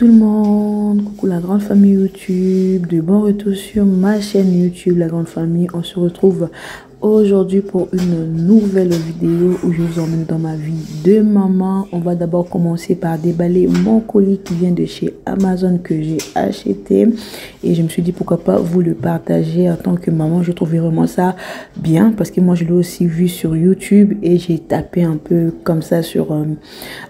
tout le monde, coucou la grande famille YouTube, de bon retour sur ma chaîne YouTube La Grande Famille. On se retrouve aujourd'hui pour une nouvelle vidéo où je vous emmène dans ma vie de maman. On va d'abord commencer par déballer mon colis qui vient de chez Amazon que j'ai acheté. Et je me suis dit pourquoi pas vous le partager en tant que maman. Je trouvais vraiment ça bien parce que moi je l'ai aussi vu sur YouTube et j'ai tapé un peu comme ça sur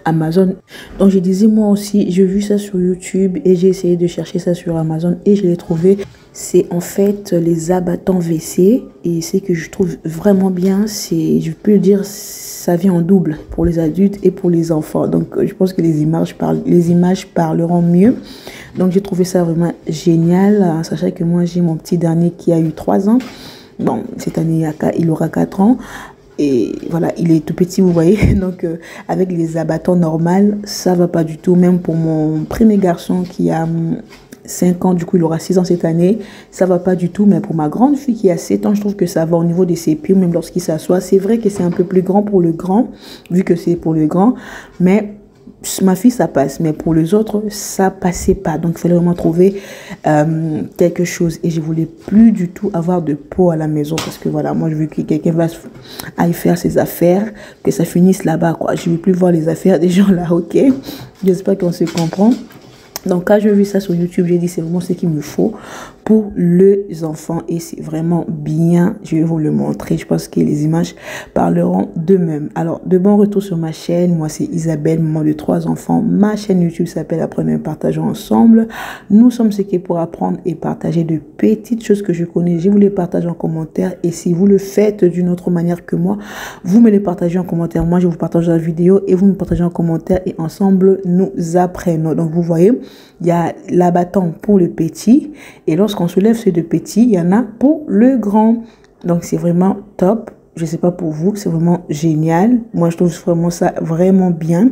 Amazon. Donc je disais moi aussi, j'ai vu ça sur YouTube et j'ai essayé de chercher ça sur Amazon et je l'ai trouvé. C'est en fait les abattants WC et c'est que je trouve vraiment bien. C'est, je peux le dire, ça vient en double pour les adultes et pour les enfants. Donc je pense que les images parleront mieux. Donc j'ai trouvé ça vraiment génial, sachant que moi j'ai mon petit dernier qui a eu 3 ans. Bon, cette année il aura 4 ans. Et voilà, il est tout petit, vous voyez. Donc avec les abattants normales, ça va pas du tout. Même pour mon premier garçon qui a 5 ans, du coup il aura 6 ans cette année, ça va pas du tout. Mais pour ma grande fille qui a 7 ans, je trouve que ça va au niveau de ses pieds, même lorsqu'il s'assoit. C'est vrai que c'est un peu plus grand pour le grand, vu que c'est pour le grand, mais ma fille ça passe, mais pour les autres ça passait pas. Donc il fallait vraiment trouver quelque chose et je voulais plus du tout avoir de pot à la maison parce que voilà, moi je veux que quelqu'un aille faire ses affaires, que ça finisse là-bas quoi. Je veux plus voir les affaires des gens là. Ok, j'espère qu'on se comprend. Donc quand j'ai vu ça sur YouTube, j'ai dit c'est vraiment ce qu'il me faut pour les enfants et c'est vraiment bien. Je vais vous le montrer. Je pense que les images parleront d'eux-mêmes. Alors de bon retour sur ma chaîne. Moi c'est Isabelle, maman de 3 enfants. Ma chaîne YouTube s'appelle Apprenons et partageons ensemble. Nous sommes ce qui est pour apprendre et partager de petites choses que je connais. Je vous les partage en commentaire et si vous le faites d'une autre manière que moi, vous me les partagez en commentaire. Moi je vous partage la vidéo et vous me partagez en commentaire et ensemble nous apprenons. Donc vous voyez, il y a l'abattant pour le petit et lorsqu'on soulève ceux de petit, il y en a pour le grand. Donc c'est vraiment top. Je sais pas pour vous, c'est vraiment génial. Moi je trouve vraiment ça vraiment bien.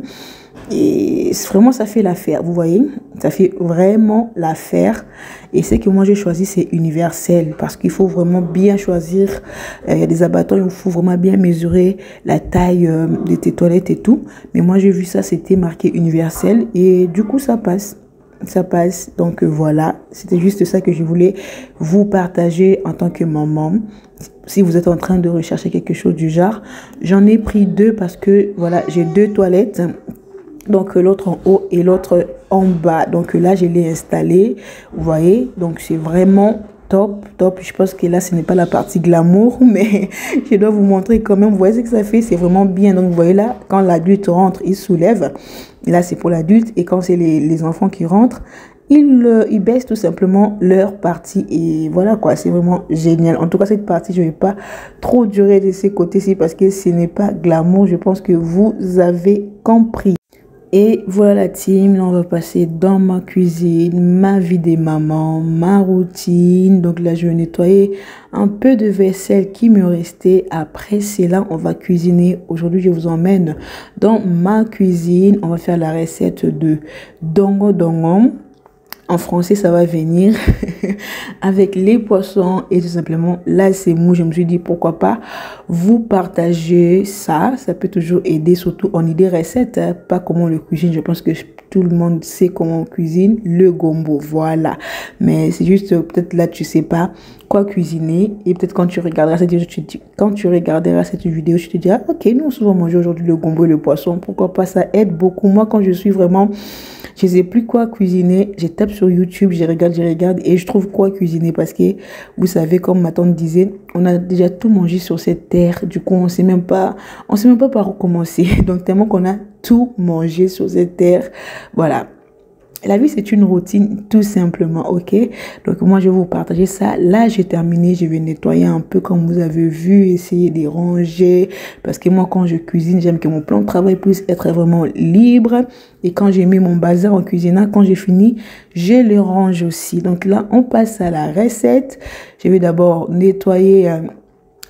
Et vraiment ça fait l'affaire, vous voyez, ça fait vraiment l'affaire. Et ce que moi j'ai choisi c'est universel parce qu'il faut vraiment bien choisir. Il y a des abattants, il faut vraiment bien mesurer la taille de tes toilettes et tout. Mais moi j'ai vu ça, c'était marqué universel et du coup ça passe. Ça passe. Donc voilà, c'était juste ça que je voulais vous partager en tant que maman. Si vous êtes en train de rechercher quelque chose du genre, j'en ai pris 2 parce que voilà, j'ai 2 toilettes. Donc l'autre en haut et l'autre en bas. Donc là je l'ai installé, vous voyez. Donc c'est vraiment top. Je pense que là ce n'est pas la partie glamour, mais je dois vous montrer quand même. Vous voyez ce que ça fait, c'est vraiment bien. Donc vous voyez là, quand l'adulte rentre, il soulève. Et là c'est pour l'adulte. Et quand c'est les enfants qui rentrent, ils baissent tout simplement leur partie. Et voilà quoi, c'est vraiment génial. En tout cas cette partie, je ne vais pas trop durer de ces côtés-ci parce que ce n'est pas glamour. Je pense que vous avez compris. Et voilà la team, là on va passer dans ma cuisine, ma vie des mamans, ma routine. Donc là je vais nettoyer un peu de vaisselle qui me restait. Après c'est là on va cuisiner. Aujourd'hui je vous emmène dans ma cuisine. On va faire la recette de dongo dongo. En français, ça va venir avec les poissons et tout simplement, là, c'est mou. Je me suis dit, pourquoi pas vous partager ça. Ça peut toujours aider, surtout en idée recette, hein, pas comment on le cuisine. Je pense que tout le monde sait comment on cuisine le gombo, voilà. Mais c'est juste, peut-être là, tu sais pas quoi cuisiner. Et peut-être quand tu regarderas cette vidéo, tu te diras, ok, nous, on se va manger aujourd'hui le gombo et le poisson. Pourquoi pas, ça aide beaucoup. Moi, quand je suis vraiment... je sais plus quoi cuisiner, je tape sur YouTube, je regarde et je trouve quoi cuisiner parce que vous savez, comme ma tante disait, on a déjà tout mangé sur cette terre. Du coup, on sait même pas par où commencer. Donc tellement qu'on a tout mangé sur cette terre, voilà. La vie, c'est une routine, tout simplement, ok? Donc, moi, je vais vous partager ça. Là, j'ai terminé. Je vais nettoyer un peu, comme vous avez vu, essayer de ranger. Parce que moi, quand je cuisine, j'aime que mon plan de travail puisse être vraiment libre. Et quand j'ai mis mon bazar en cuisinant, quand j'ai fini, je le range aussi. Donc là, on passe à la recette. Je vais d'abord nettoyer...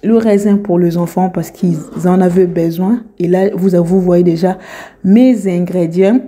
le raisin pour les enfants parce qu'ils en avaient besoin. Et là, vous voyez déjà mes ingrédients.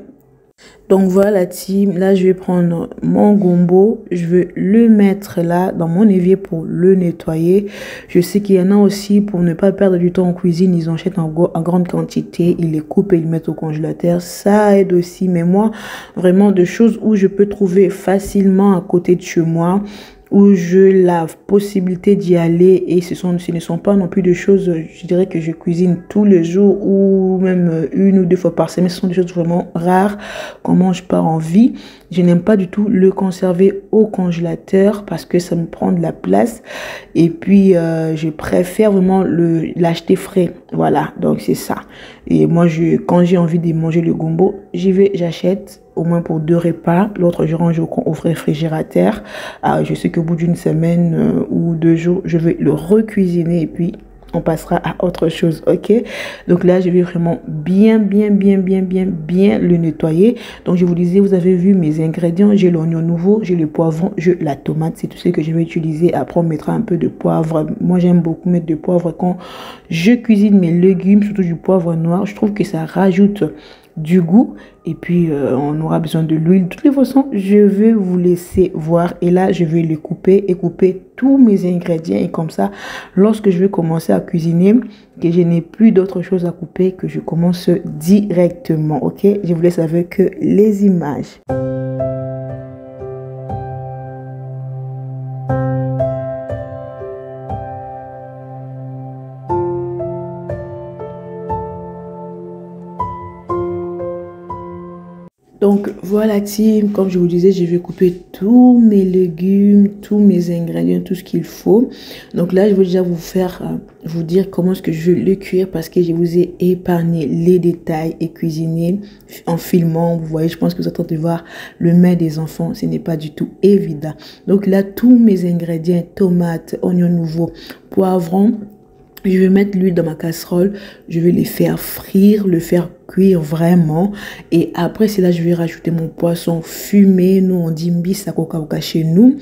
Donc voilà team, là je vais prendre mon gombo, je vais le mettre là dans mon évier pour le nettoyer. Je sais qu'il y en a aussi pour ne pas perdre du temps en cuisine, ils en achètent en grande quantité, ils les coupent et ils le mettent au congélateur, ça aide aussi. Mais moi vraiment de choses où je peux trouver facilement à côté de chez moi, où j'ai la possibilité d'y aller et ce ne sont pas non plus de choses, je dirais que je cuisine tous les jours ou même une ou deux fois par semaine. Ce sont des choses vraiment rares qu'on mange par envie. Je n'aime pas du tout le conserver au congélateur parce que ça me prend de la place et puis je préfère vraiment l'acheter frais. Voilà, donc c'est ça. Et moi, quand j'ai envie de manger le gombo, j'y vais, j'achète au moins pour 2 repas. L'autre, je range au réfrigérateur. Je sais qu'au bout d'une semaine ou 2 jours, je vais le recuisiner et puis on passera à autre chose, ok? Donc là, je vais vraiment bien le nettoyer. Donc je vous disais, vous avez vu mes ingrédients. J'ai l'oignon nouveau, j'ai le poivron, j'ai la tomate. C'est tout ce que je vais utiliser. Après, on mettra un peu de poivre. Moi, j'aime beaucoup mettre de poivre quand je cuisine mes légumes, surtout du poivre noir. Je trouve que ça rajoute du goût et puis on aura besoin de l'huile. De toutes les façons, je vais vous laisser voir et là je vais les couper et couper tous mes ingrédients et comme ça lorsque je vais commencer à cuisiner, que je n'ai plus d'autre chose à couper, que je commence directement. Ok, je vous laisse avec les images. Donc voilà team, comme je vous disais, je vais couper tous mes légumes, tous mes ingrédients, tout ce qu'il faut. Donc là, je vais déjà vous dire comment est-ce que je vais le cuire parce que je vous ai épargné les détails et cuisiner en filmant. Vous voyez, je pense que vous êtes en train de voir le mets des enfants, ce n'est pas du tout évident. Donc là, tous mes ingrédients, tomates, oignons nouveaux, poivrons. Je vais mettre l'huile dans ma casserole, je vais les faire frire, le faire cuire vraiment. Et après, c'est là je vais rajouter mon poisson fumé. Nous, on dit mbisa chez nous.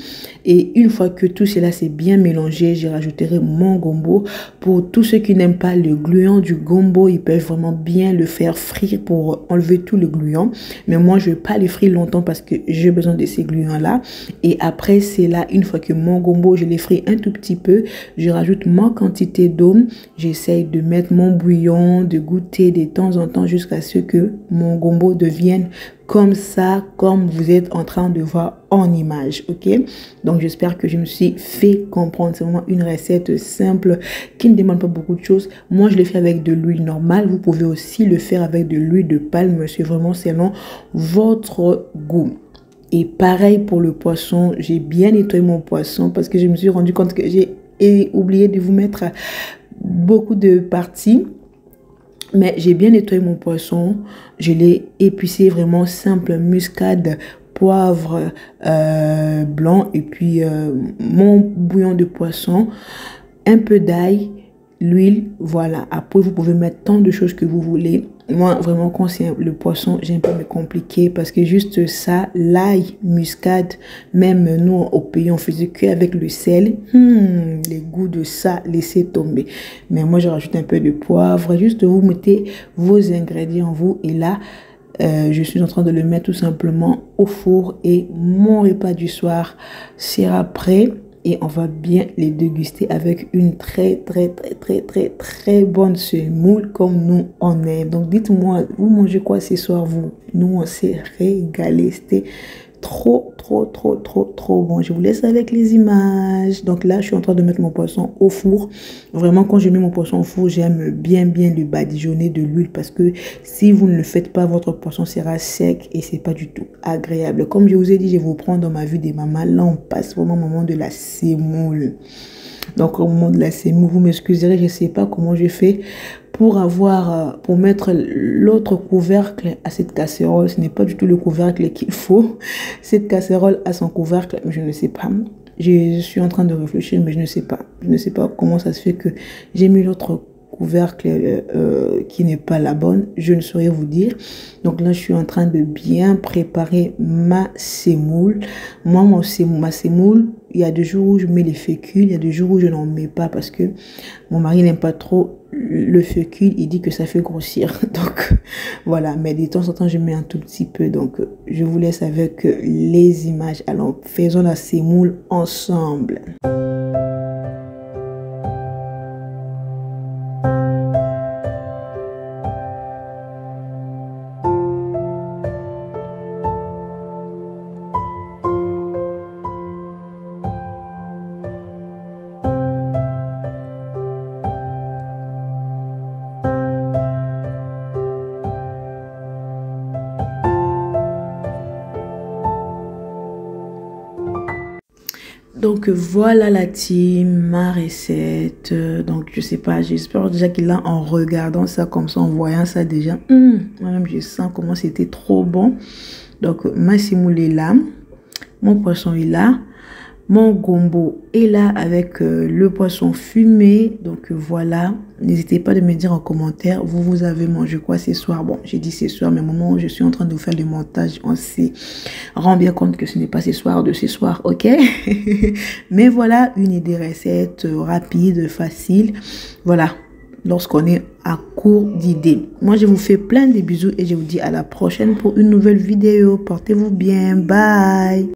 Et une fois que tout cela s'est bien mélangé, je rajouterai mon gombo. Pour tous ceux qui n'aiment pas le gluant du gombo, ils peuvent vraiment bien le faire frire pour enlever tout le gluant. Mais moi, je ne vais pas les frire longtemps parce que j'ai besoin de ces gluants-là. Et après, c'est là, une fois que mon gombo, je l'ai frit un tout petit peu, je rajoute ma quantité d'eau. J'essaye de mettre mon bouillon, de goûter de temps en temps jusqu'à ce que mon gombo devienne comme ça, comme vous êtes en train de voir en image, ok? Donc, j'espère que je me suis fait comprendre. C'est vraiment une recette simple qui ne demande pas beaucoup de choses. Moi, je le fais avec de l'huile normale. Vous pouvez aussi le faire avec de l'huile de palme. C'est vraiment selon votre goût. Et pareil pour le poisson. J'ai bien nettoyé mon poisson parce que je me suis rendu compte que j'ai oublié de vous mettre beaucoup de parties. Mais j'ai bien nettoyé mon poisson. Je l'ai épicé vraiment simple, muscade, poivre blanc et puis mon bouillon de poisson, un peu d'ail, l'huile, voilà. Après, vous pouvez mettre tant de choses que vous voulez. Moi, vraiment, quand c'est le poisson, j'aime pas me compliquer parce que juste ça, l'ail, muscade, même nous, au pays, on faisait qu'avec le sel. Les goûts de ça, laissez tomber. Mais moi, je rajoute un peu de poivre. Juste, vous mettez vos ingrédients, vous, et là, je suis en train de le mettre tout simplement au four et mon repas du soir sera prêt. Et on va bien les déguster avec une très bonne semoule comme nous on aime. Donc dites-moi, vous mangez quoi ce soir vous? Nous on s'est régalé, c'était trop bon. Je vous laisse avec les images. Donc là je suis en train de mettre mon poisson au four. Vraiment quand je mets mon poisson au four, j'aime bien le badigeonner de l'huile parce que si vous ne le faites pas, votre poisson sera sec et c'est pas du tout agréable. Comme je vous ai dit, je vous prends dans ma vie des mamans. Là on passe vraiment au moment de la semoule. Donc au moment de la semoule, vous m'excuserez, je sais pas comment je fais pour mettre l'autre couvercle à cette casserole. Ce n'est pas du tout le couvercle qu'il faut. Cette casserole a son couvercle, mais je ne sais pas. Je suis en train de réfléchir, mais je ne sais pas. Je ne sais pas comment ça se fait que j'ai mis l'autre couvercle qui n'est pas la bonne. Je ne saurais vous dire. Donc là, je suis en train de bien préparer ma semoule. Moi, ma semoule, il y a des jours où je mets les fécules, il y a des jours où je n'en mets pas parce que mon mari n'aime pas trop le fécule, il dit que ça fait grossir. Donc voilà, mais de temps en temps je mets un tout petit peu. Donc je vous laisse avec les images. Alors faisons la semoule ensemble. Donc voilà la team, ma recette. Donc je sais pas, j'espère déjà qu'il a en regardant ça comme ça, en voyant ça déjà. Moi-même je sens comment c'était trop bon. Donc ma semoule est là, mon poisson est là, mon gombo est là avec le poisson fumé. Donc voilà, n'hésitez pas de me dire en commentaire, vous avez mangé quoi ce soir. Bon, j'ai dit ce soir, mais au moment où je suis en train de vous faire le montage, on se rend bien compte que ce n'est pas ce soir de ce soir, ok? Mais voilà, une idée recette rapide, facile. Voilà, lorsqu'on est à court d'idées. Moi, je vous fais plein de bisous et je vous dis à la prochaine pour une nouvelle vidéo. Portez-vous bien, bye!